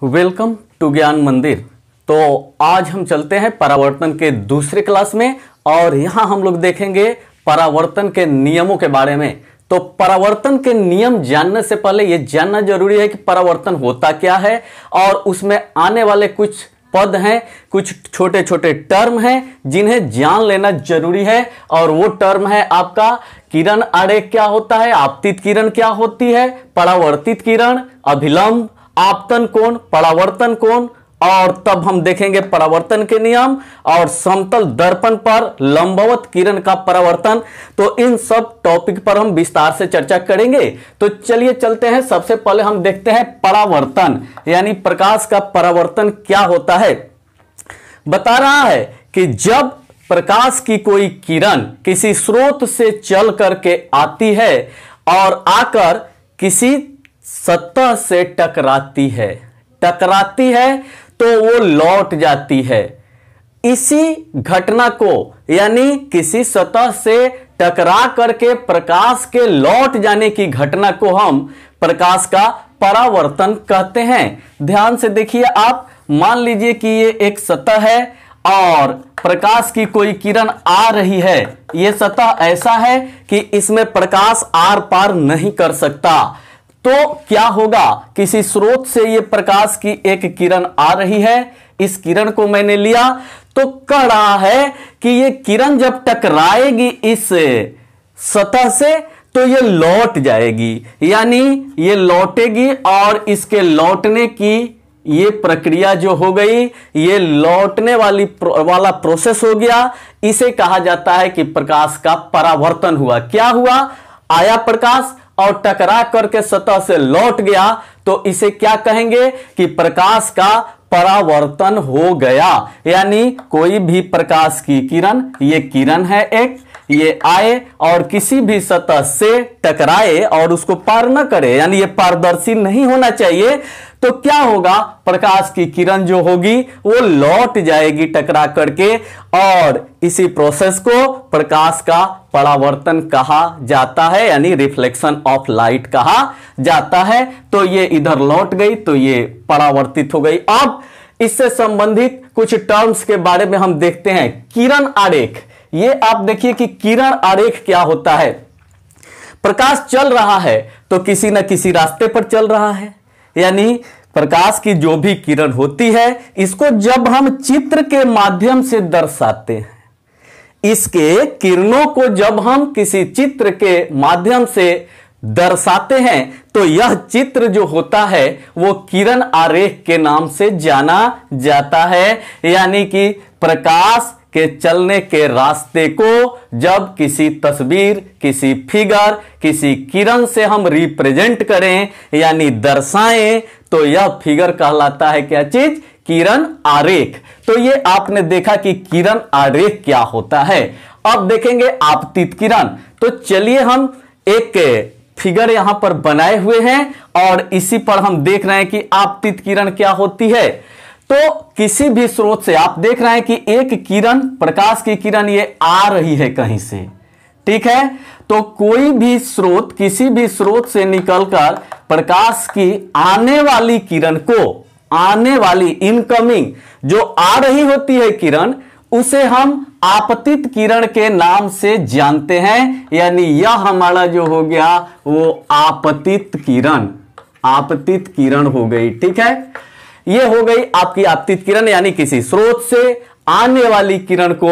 Welcome to ज्ञान मंदिर। तो आज हम चलते हैं परावर्तन के दूसरे क्लास में और यहाँ हम लोग देखेंगे परावर्तन के नियमों के बारे में। तो परावर्तन के नियम जानने से पहले यह जानना जरूरी है कि परावर्तन होता क्या है और उसमें आने वाले कुछ पद हैं, कुछ छोटे छोटे टर्म हैं जिन्हें जान लेना जरूरी है। और वो टर्म है आपका किरण आरेख क्या होता है, आपतित किरण क्या होती है, परावर्तित किरण, अभिलंब, आपतन कोण, परावर्तन कोण, और तब हम देखेंगे परावर्तन के नियम और समतल दर्पण पर लंबवत किरण का परावर्तन। तो इन सब टॉपिक पर हम विस्तार से चर्चा करेंगे। तो चलिए चलते हैं। सबसे पहले हम देखते हैं परावर्तन यानी प्रकाश का परावर्तन क्या होता है। बता रहा है कि जब प्रकाश की कोई किरण किसी स्रोत से चल करके आती है और आकर किसी सतह से टकराती है तो वो लौट जाती है। इसी घटना को यानी किसी सतह से टकरा करके प्रकाश के लौट जाने की घटना को हम प्रकाश का परावर्तन कहते हैं। ध्यान से देखिए आप, मान लीजिए कि ये एक सतह है और प्रकाश की कोई किरण आ रही है। ये सतह ऐसा है कि इसमें प्रकाश आर पार नहीं कर सकता। तो क्या होगा, किसी स्रोत से ये प्रकाश की एक किरण आ रही है, इस किरण को मैंने लिया तो कह रहा है कि ये किरण जब टकराएगी इस सतह से तो ये लौट जाएगी, यानी ये लौटेगी और इसके लौटने की ये प्रक्रिया जो हो गई, ये लौटने वाला प्रोसेस हो गया। इसे कहा जाता है कि प्रकाश का परावर्तन हुआ। क्या हुआ, आया प्रकाश और टकरा करके सतह से लौट गया, तो इसे क्या कहेंगे कि प्रकाश का परावर्तन हो गया। यानी कोई भी प्रकाश की किरण, ये किरण है एक, ये आए और किसी भी सतह से टकराए और उसको पार न करे, यानी ये पारदर्शी नहीं होना चाहिए। तो क्या होगा, प्रकाश की किरण जो होगी वो लौट जाएगी टकरा करके और इसी प्रोसेस को प्रकाश का परावर्तन कहा जाता है, यानी रिफ्लेक्शन ऑफ लाइट कहा जाता है। तो ये इधर लौट गई तो ये परावर्तित हो गई। अब इससे संबंधित कुछ टर्म्स के बारे में हम देखते हैं। किरण आरेख, ये आप देखिए कि किरण आरेख क्या होता है। प्रकाश चल रहा है तो किसी न किसी रास्ते पर चल रहा है, यानी प्रकाश की जो भी किरण होती है इसको जब हम चित्र के माध्यम से दर्शाते हैं, इसके किरणों को जब हम किसी चित्र के माध्यम से दर्शाते हैं तो यह चित्र जो होता है वो किरण आरेख के नाम से जाना जाता है। यानी कि प्रकाश के चलने के रास्ते को जब किसी तस्वीर, किसी फिगर, किसी किरण से हम रिप्रेजेंट करें यानी दर्शाएं तो यह फिगर कहलाता है क्या चीज, किरण आरेख। तो ये आपने देखा कि किरण आरेख क्या होता है। अब देखेंगे आपतित किरण। तो चलिए हम एक फिगर यहां पर बनाए हुए हैं और इसी पर हम देख रहे हैं कि आपतित किरण क्या होती है। तो किसी भी स्रोत से आप देख रहे हैं कि एक किरण, प्रकाश की किरण ये आ रही है कहीं से, ठीक है। तो कोई भी स्रोत, किसी भी स्रोत से निकलकर प्रकाश की आने वाली किरण को, आने वाली इनकमिंग जो आ रही होती है किरण, उसे हम आपतित किरण के नाम से जानते हैं। यानी यह हमारा जो हो गया वो आपतित किरण, आपतित किरण हो गई, ठीक है। ये हो गई आपकी आपतित किरण, यानी किसी स्रोत से आने वाली किरण को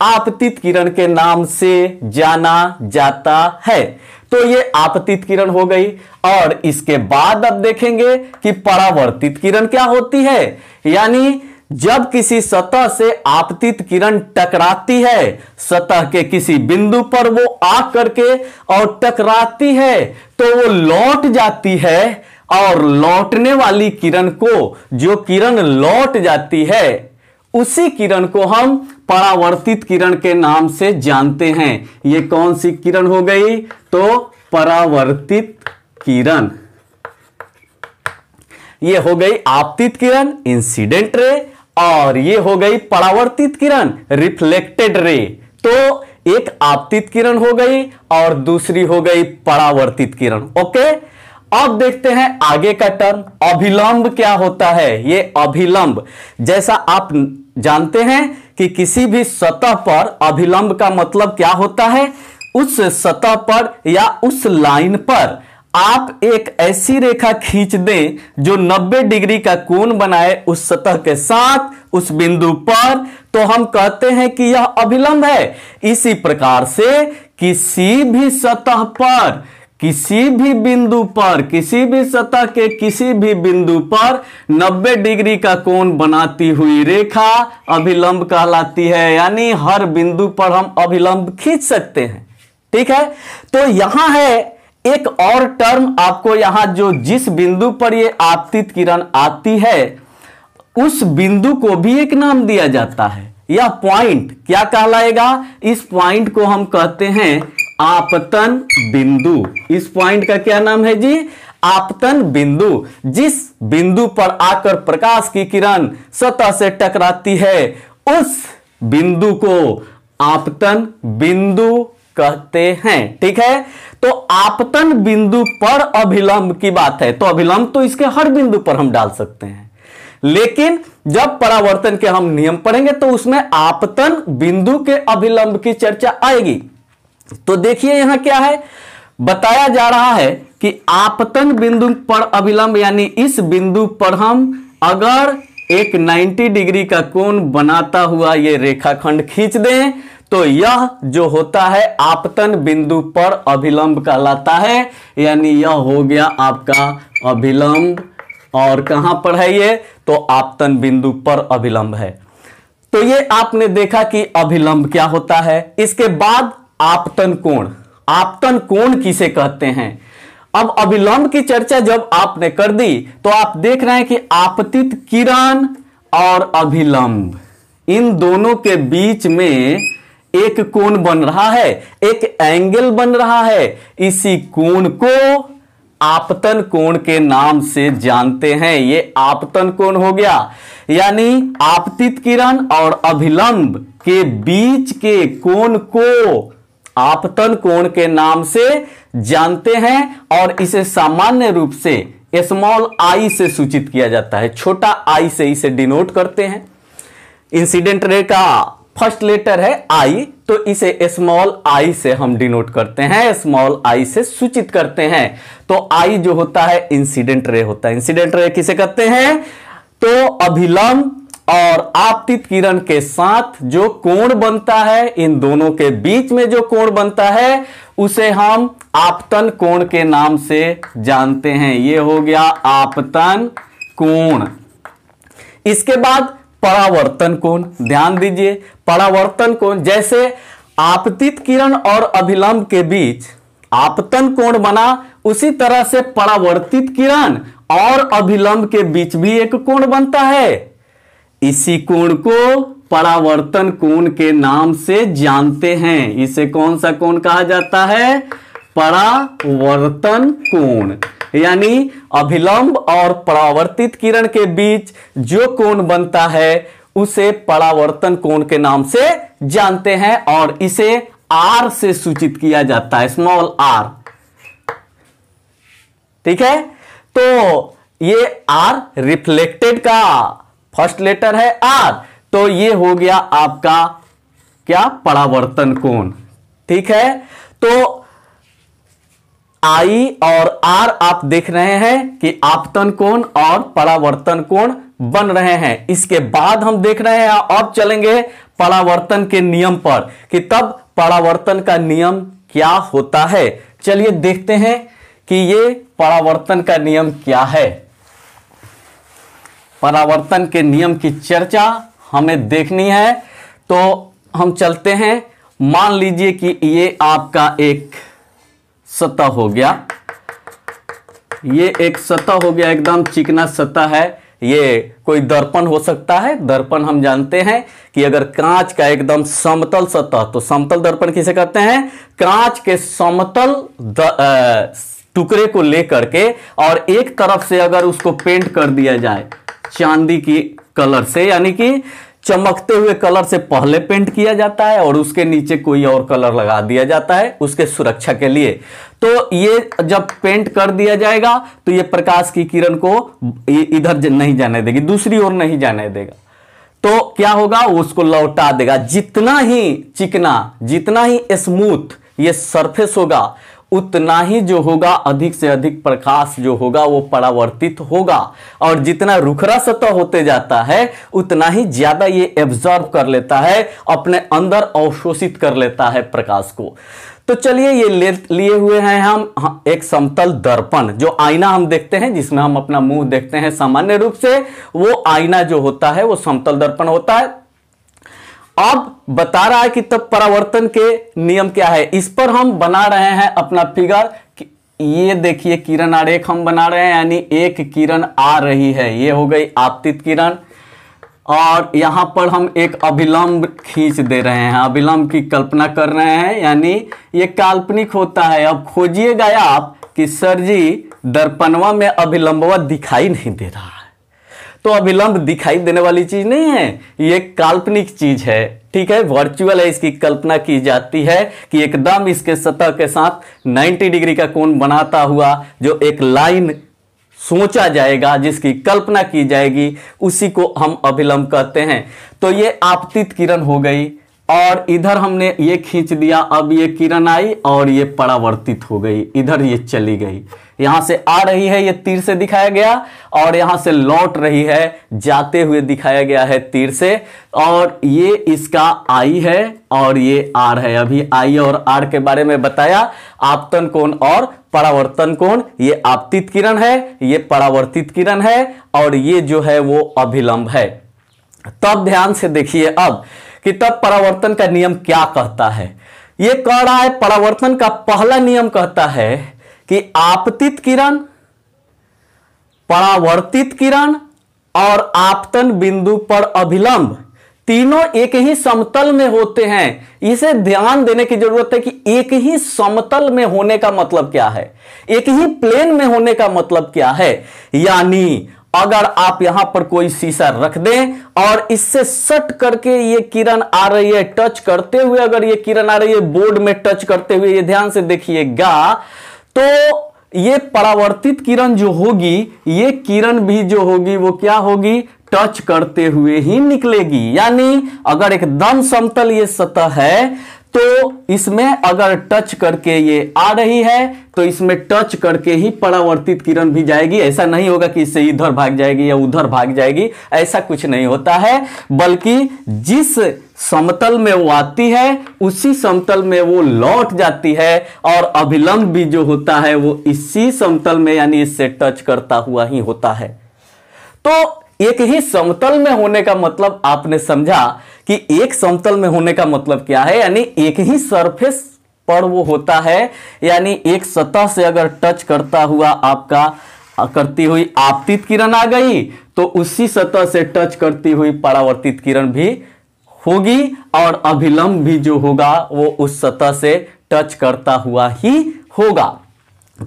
आपतित किरण के नाम से जाना जाता है। तो ये आपतित किरण हो गई। और इसके बाद अब देखेंगे कि परावर्तित किरण क्या होती है। यानी जब किसी सतह से आपतित किरण टकराती है, सतह के किसी बिंदु पर वो आ करके और टकराती है तो वो लौट जाती है और लौटने वाली किरण को, जो किरण लौट जाती है उसी किरण को हम परावर्तित किरण के नाम से जानते हैं। ये कौन सी किरण हो गई, तो परावर्तित किरण। ये हो गई आपतित किरण, इंसिडेंट रे, और ये हो गई परावर्तित किरण, रिफ्लेक्टेड रे। तो एक आपतित किरण हो गई और दूसरी हो गई परावर्तित किरण। ओके। अब देखते हैं आगे का टर्म अभिलंब क्या होता है। ये अभिलंब, जैसा आप जानते हैं कि किसी भी सतह पर अभिलंब का मतलब क्या होता है, उस सतह पर या उस लाइन पर आप एक ऐसी रेखा खींच दें जो 90 डिग्री का कोण बनाए उस सतह के साथ उस बिंदु पर, तो हम कहते हैं कि यह अभिलंब है। इसी प्रकार से किसी भी सतह पर, किसी भी बिंदु पर, किसी भी सतह के किसी भी बिंदु पर 90 डिग्री का कोण बनाती हुई रेखा अभिलंब कहलाती है। यानी हर बिंदु पर हम अभिलंब खींच सकते हैं। ठीक है, तो यहां है एक और टर्म आपको, यहां जो जिस बिंदु पर ये आपतित किरण आती है उस बिंदु को भी एक नाम दिया जाता है। यह पॉइंट क्या कहलाएगा, इस पॉइंट को हम कहते हैं आपतन बिंदु। इस पॉइंट का क्या नाम है जी, आपतन बिंदु। जिस बिंदु पर आकर प्रकाश की किरण सतह से टकराती है उस बिंदु को आपतन बिंदु कहते हैं। ठीक है, तो आपतन बिंदु पर अभिलंब की बात है, तो अभिलंब तो इसके हर बिंदु पर हम डाल सकते हैं, लेकिन जब परावर्तन के हम नियम पढ़ेंगे तो उसमें आपतन बिंदु के अभिलंब की चर्चा आएगी। तो देखिए यहां क्या है, बताया जा रहा है कि आपतन बिंदु पर अभिलंब, यानी इस बिंदु पर हम अगर एक 90 डिग्री का कोण बनाता हुआ ये रेखाखंड खींच दें तो यह जो होता है आपतन बिंदु पर अभिलंब कहलाता है। यानी यह हो गया आपका अभिलंब, और कहां पर है ये, तो आपतन बिंदु पर अभिलंब है। तो ये आपने देखा कि अभिलंब क्या होता है। इसके बाद आपतन कोण, आपतन कोण किसे कहते हैं। अब अभिलंब की चर्चा जब आपने कर दी तो आप देख रहे हैं कि आपतित किरण और अभिलंब इन दोनों के बीच में एक कोण बन रहा है, एक एंगल बन रहा है। इसी कोण को आपतन कोण के नाम से जानते हैं। ये आपतन कोण हो गया, यानी आपतित किरण और अभिलंब के बीच के कोण को आपतन कोण के नाम से जानते हैं, और इसे सामान्य रूप से स्मॉल आई से सूचित किया जाता है, छोटा आई से इसे डिनोट करते हैं। इंसिडेंट रे का फर्स्ट लेटर है आई, तो इसे स्मॉल आई से हम डिनोट करते हैं, स्मॉल आई से सूचित करते हैं। तो आई जो होता है इंसिडेंट रे होता है। इंसिडेंट रे किसे कहते हैं, तो अभिलंब और आपतित किरण के साथ जो कोण बनता है, इन दोनों के बीच में जो कोण बनता है उसे हम आपतन कोण के नाम से जानते हैं। ये हो गया आपतन कोण। इसके बाद परावर्तन कोण, ध्यान दीजिए, परावर्तन कोण, जैसे आपतित किरण और अभिलंब के बीच आपतन कोण बना, उसी तरह से परावर्तित किरण और अभिलंब के बीच भी एक कोण बनता है। इसी कोण को परावर्तन कोण के नाम से जानते हैं। इसे कौन सा कोण कहा जाता है, परावर्तन कोण। यानी अभिलंब और परावर्तित किरण के बीच जो कोण बनता है उसे परावर्तन कोण के नाम से जानते हैं, और इसे आर से सूचित किया जाता है, स्मॉल आर। ठीक है, तो ये आर रिफ्लेक्टेड का फर्स्ट लेटर है आर, तो ये हो गया आपका क्या, परावर्तन कोण। ठीक है, तो आई और आर आप देख रहे हैं कि आपतन कोण और परावर्तन कोण बन रहे हैं। इसके बाद हम देख रहे हैं, अब चलेंगे परावर्तन के नियम पर कि तब परावर्तन का नियम क्या होता है। चलिए देखते हैं कि ये परावर्तन का नियम क्या है। परावर्तन के नियम की चर्चा हमें देखनी है, तो हम चलते हैं। मान लीजिए कि ये आपका एक सतह हो गया, ये एक सतह हो गया, एकदम चिकना सतह है। ये कोई दर्पण हो सकता है। दर्पण हम जानते हैं कि अगर कांच का एकदम समतल सतह, तो समतल दर्पण किसे कहते हैं, कांच के समतल टुकड़े को लेकर के और एक तरफ से अगर उसको पेंट कर दिया जाए चांदी की कलर से, यानी कि चमकते हुए कलर से पहले पेंट किया जाता है और उसके नीचे कोई और कलर लगा दिया जाता है उसके सुरक्षा के लिए। तो ये जब पेंट कर दिया जाएगा तो ये प्रकाश की किरण को इधर नहीं जाने देगी, दूसरी ओर नहीं जाने देगा। तो क्या होगा, उसको लौटा देगा। जितना ही चिकना, जितना ही स्मूथ ये सरफेस होगा, उतना ही जो होगा अधिक से अधिक प्रकाश जो होगा वो परावर्तित होगा, और जितना रुखरा सतह होते जाता है उतना ही ज्यादा ये एब्जॉर्ब कर लेता है, अपने अंदर अवशोषित कर लेता है प्रकाश को। तो चलिए ये लिए हुए हैं हम एक समतल दर्पण, जो आईना हम देखते हैं जिसमें हम अपना मुंह देखते हैं सामान्य रूप से, वो आईना जो होता है वो समतल दर्पण होता है। अब बता रहा है कि तब परावर्तन के नियम क्या है। इस पर हम बना रहे हैं अपना फिगर। ये देखिए किरण आरेख हम बना रहे हैं, यानी एक किरण आ रही है, ये हो गई आपतित किरण, और यहां पर हम एक अभिलंब खींच दे रहे हैं, अभिलंब की कल्पना कर रहे हैं, यानी ये काल्पनिक होता है। अब खोजिएगा आप कि सर जी दर्पणवा में अभिलंबवा दिखाई नहीं दे रहा है, तो अभिलंब दिखाई देने वाली चीज नहीं है, ये काल्पनिक चीज है, ठीक है, वर्चुअल है। इसकी कल्पना की जाती है कि एकदम इसके सतह के साथ 90 डिग्री का कोण बनाता हुआ जो एक लाइन सोचा जाएगा, जिसकी कल्पना की जाएगी, उसी को हम अभिलंब कहते हैं। तो ये आपतित किरण हो गई, और इधर हमने ये खींच दिया, अब ये किरण आई और ये परावर्तित हो गई, इधर ये चली गई, यहां से आ रही है, ये तीर से दिखाया गया, और यहां से लौट रही है, जाते हुए दिखाया गया है तीर से, और ये इसका आई है और ये आर है। अभी आई और आर के बारे में बताया, आपतन कोण और परावर्तन कोण। ये आपतित किरण है, ये परावर्तित किरण है, और ये जो है वो अभिलंब है। तब ध्यान से देखिए अब कि तब परावर्तन का नियम क्या कहता है। ये कह रहा है, परावर्तन का पहला नियम कहता है कि आपतित किरण, परावर्तित किरण और आपतन बिंदु पर अभिलंब तीनों एक ही समतल में होते हैं। इसे ध्यान देने की जरूरत है कि एक ही समतल में होने का मतलब क्या है, एक ही प्लेन में होने का मतलब क्या है। यानी अगर आप यहां पर कोई शीशा रख दें और इससे सट करके ये किरण आ रही है, टच करते हुए अगर ये किरण आ रही है बोर्ड में टच करते हुए, ये ध्यान से देखिएगा, तो ये परावर्तित किरण जो होगी, ये किरण भी जो होगी वो क्या होगी, टच करते हुए ही निकलेगी। यानी अगर एकदम समतल ये सतह है तो इसमें अगर टच करके ये आ रही है तो इसमें टच करके ही परावर्तित किरण भी जाएगी। ऐसा नहीं होगा कि इससे इधर भाग जाएगी या उधर भाग जाएगी, ऐसा कुछ नहीं होता है, बल्कि जिस समतल में वो आती है उसी समतल में वो लौट जाती है, और अभिलंब भी जो होता है वो इसी समतल में यानी इससे टच करता हुआ ही होता है। तो एक ही समतल में होने का मतलब आपने समझा कि एक समतल में होने का मतलब क्या है, यानी एक ही सरफेस पर वो होता है, यानी एक सतह से अगर टच करता हुआ आपका करती हुई आपतित किरण आ गई तो उसी सतह से टच करती हुई परावर्तित किरण भी होगी, और अभिलंब भी जो होगा वो उस सतह से टच करता हुआ ही होगा।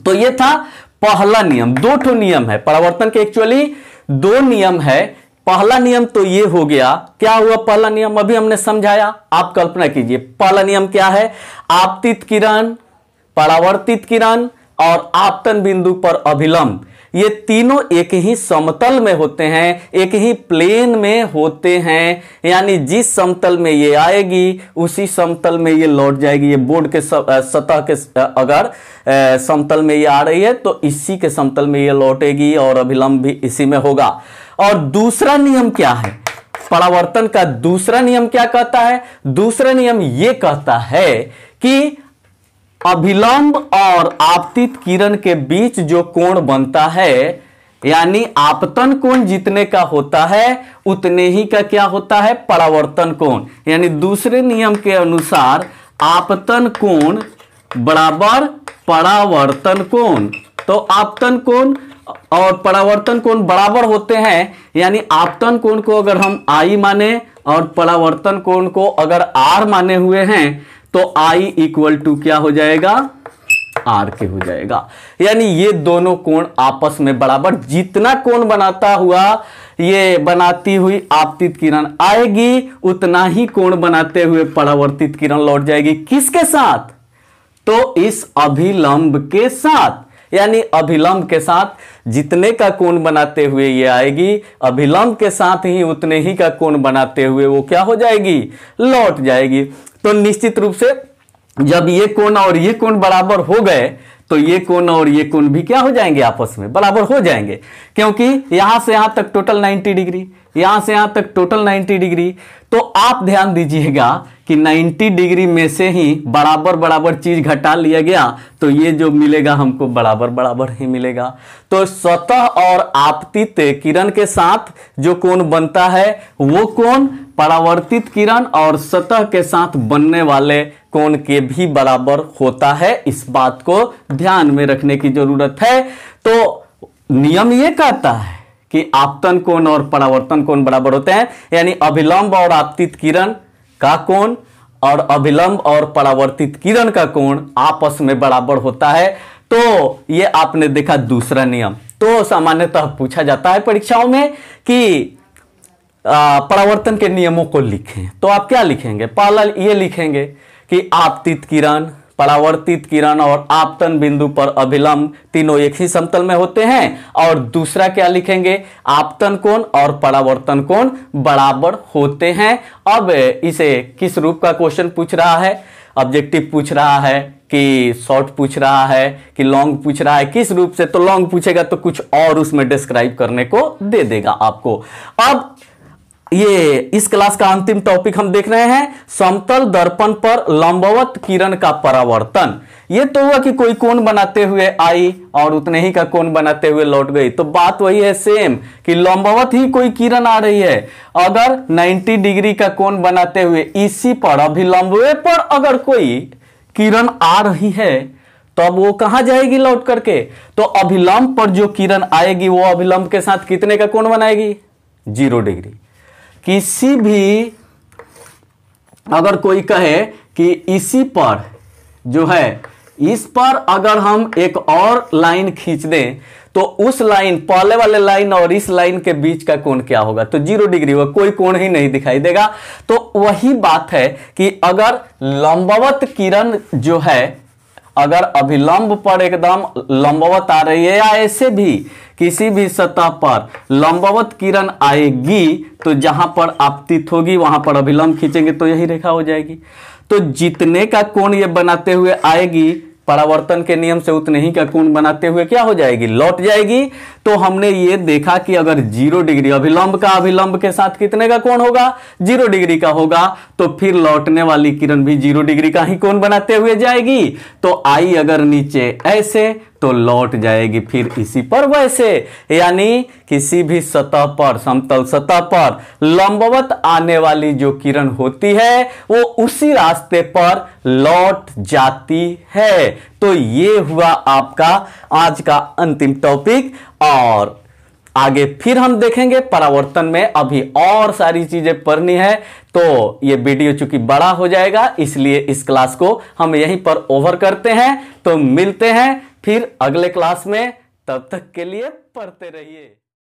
तो ये था पहला नियम। दो ठो नियम है परावर्तन के, एक्चुअली दो नियम है। पहला नियम तो ये हो गया, क्या हुआ पहला नियम, अभी हमने समझाया, आप कल्पना कीजिए पहला नियम क्या है, आपतित किरण, परावर्तित किरण और आपतन बिंदु पर अभिलंब, ये तीनों एक ही समतल में होते हैं, एक ही प्लेन में होते हैं, यानी जिस समतल में ये आएगी उसी समतल में ये लौट जाएगी। ये बोर्ड के सतह के अगर समतल में ये आ रही है तो इसी के समतल में ये लौटेगी, और अभिलंब भी इसी में होगा। और दूसरा नियम क्या है, परावर्तन का दूसरा नियम क्या कहता है, दूसरा नियम ये कहता है कि अभिलंब और आपतित किरण के बीच जो कोण बनता है, यानी आपतन कोण जितने का होता है उतने ही का क्या होता है, परावर्तन कोण। यानी दूसरे नियम के अनुसार आपतन कोण बराबर परावर्तन कोण। तो आपतन कोण और परावर्तन कोण बराबर होते हैं, यानी आपतन कोण को अगर हम I माने और परावर्तन कोण को अगर R माने हुए हैं तो I इक्वल टू क्या हो जाएगा, R के हो जाएगा। यानी ये दोनों कोण आपस में बराबर, जितना कोण बनाता हुआ ये बनाती हुई आपतित किरण आएगी उतना ही कोण बनाते हुए परावर्तित किरण लौट जाएगी। किसके साथ? तो इस अभिलंब के साथ, यानी अभिलंब के साथ जितने का कोण बनाते हुए ये आएगी, अभिलंब के साथ ही उतने ही का कोण बनाते हुए वो क्या हो जाएगी? लौट जाएगी। तो निश्चित रूप से जब ये कोण और ये कोण बराबर हो गए तो ये कोण और ये कोण भी क्या हो जाएंगे? आपस में बराबर हो जाएंगे, क्योंकि यहां से यहां तक टोटल 90 डिग्री, यहां से यहां तक टोटल 90 डिग्री। तो आप ध्यान दीजिएगा कि 90 डिग्री में से ही बराबर बराबर चीज घटा लिया गया तो ये जो मिलेगा हमको बराबर बराबर ही मिलेगा। तो सतह और आपतित किरण के साथ जो कोण बनता है वो कोण परावर्तित किरण और सतह के साथ बनने वाले कोण के भी बराबर होता है। इस बात को ध्यान में रखने की जरूरत है। तो नियम ये कहता है कि आपतन कोण और परावर्तन कोण बराबर होते हैं, यानी अभिलंब और आपतित किरण का कोण और अभिलंब और परावर्तित किरण का कोण आपस में बराबर होता है। तो ये आपने देखा दूसरा नियम। तो सामान्यतः पूछा जाता है परीक्षाओं में कि परावर्तन के नियमों को लिखें, तो आप क्या लिखेंगे? पहला ये लिखेंगे कि आपतित किरण, परावर्तित किरण और आपतन बिंदु पर अभिलंब तीनों एक ही समतल में होते हैं। और दूसरा क्या लिखेंगे? आपतन कोण और परावर्तन कोण बराबर होते हैं। अब इसे किस रूप का क्वेश्चन पूछ रहा है? ऑब्जेक्टिव पूछ रहा है कि शॉर्ट पूछ रहा है कि लॉन्ग पूछ रहा है? किस रूप से? तो लॉन्ग पूछेगा तो कुछ और उसमें डिस्क्राइब करने को दे देगा आपको। अब ये इस क्लास का अंतिम टॉपिक हम देख रहे हैं, समतल दर्पण पर लंबवत किरण का परावर्तन। ये तो हुआ कि कोई कोण बनाते हुए आई और उतने ही का कोण बनाते हुए लौट गई। तो बात वही है सेम कि लंबवत ही कोई किरण आ रही है। अगर 90 डिग्री का कोण बनाते हुए इसी पर अभिलंबे पर अगर कोई किरण आ रही है तो अब वो कहां जाएगी लौट करके? तो अभिलंब पर जो किरण आएगी वो अभिलंब के साथ कितने का कोण बनाएगी? 0 डिग्री। किसी भी अगर कोई कहे कि इसी पर जो है, इस पर अगर हम एक और लाइन खींच दें तो उस लाइन, पहले वाले लाइन और इस लाइन के बीच का कोण क्या होगा? तो 0 डिग्री होगा, कोई कोण ही नहीं दिखाई देगा। तो वही बात है कि अगर लंबवत किरण जो है, अगर अभिलंब पर एकदम लंबवत आ रही है या ऐसे भी किसी भी सतह पर लंबवत किरण आएगी तो जहां पर आपतित होगी वहां पर अभिलंब खींचेंगे तो यही रेखा हो जाएगी। तो जितने का कोण ये बनाते हुए आएगी परावर्तन के नियम से उतने ही का कोण बनाते हुए क्या हो जाएगी? लौट जाएगी। तो हमने ये देखा कि अगर 0 डिग्री अभिलंब का अभिलंब के साथ कितने का कोण होगा? 0 डिग्री का होगा। तो फिर लौटने वाली किरण भी 0 डिग्री का ही कोण बनाते हुए जाएगी। तो आई अगर नीचे ऐसे तो लौट जाएगी फिर इसी पर वैसे, यानी किसी भी सतह पर, समतल सतह पर लंबवत आने वाली जो किरण होती है वो उसी रास्ते पर लौट जाती है। तो ये हुआ आपका आज का अंतिम टॉपिक। और आगे फिर हम देखेंगे परावर्तन में, अभी और सारी चीजें पढ़नी है। तो ये वीडियो चूंकि बड़ा हो जाएगा इसलिए इस क्लास को हम यहीं पर ओवर करते हैं। तो मिलते हैं फिर अगले क्लास में, तब तक के लिए पढ़ते रहिए।